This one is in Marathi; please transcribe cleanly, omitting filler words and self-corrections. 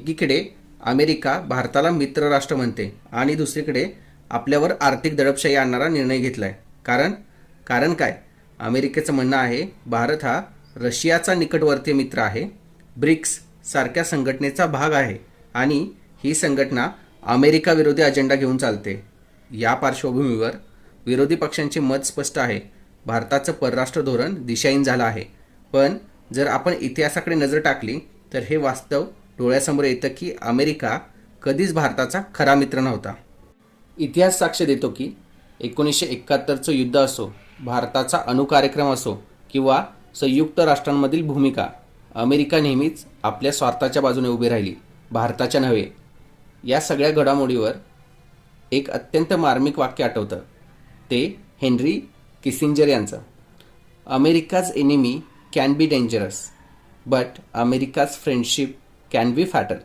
एकीकडे अमेरिका भारताला मित्र राष्ट्र म्हणते आणि दुसरीकडे आपल्यावर आर्थिक दडपशाही आणणारा निर्णय घेतला आहे. कारण काय? अमेरिकेचं म्हणणं आहे भारत हा रशियाचा निकटवर्तीय मित्र आहे, ब्रिक्स सारख्या संघटनेचा भाग आहे आणि ही संघटना अमेरिका विरोधी अजेंडा घेऊन चालते. या पार्श्वभूमीवर विरोधी पक्षांचे मत स्पष्ट आहे. भारताचं परराष्ट्र धोरण दिशाहीन झालं आहे. पण जर आपण इतिहासाकडे नजर टाकली तर हे वास्तव डोळ्यासमोर येतं की अमेरिका कधीच भारताचा खरा मित्र नव्हता. इतिहास साक्ष देतो की 1971चं युद्ध असो, भारताचा अणुकार्यक्रम असो किंवा संयुक्त राष्ट्रांमधील भूमिका, अमेरिका नेहमीच आपल्या स्वार्थाच्या बाजूने उभी राहिली, भारताच्या नव्हे. या सगळ्या घडामोडीवर एक अत्यंत मार्मिक वाक्य आठवतं, ते हेनरी किसिंजर यांचं. America's enemy can be dangerous but America's friendship can be fatal.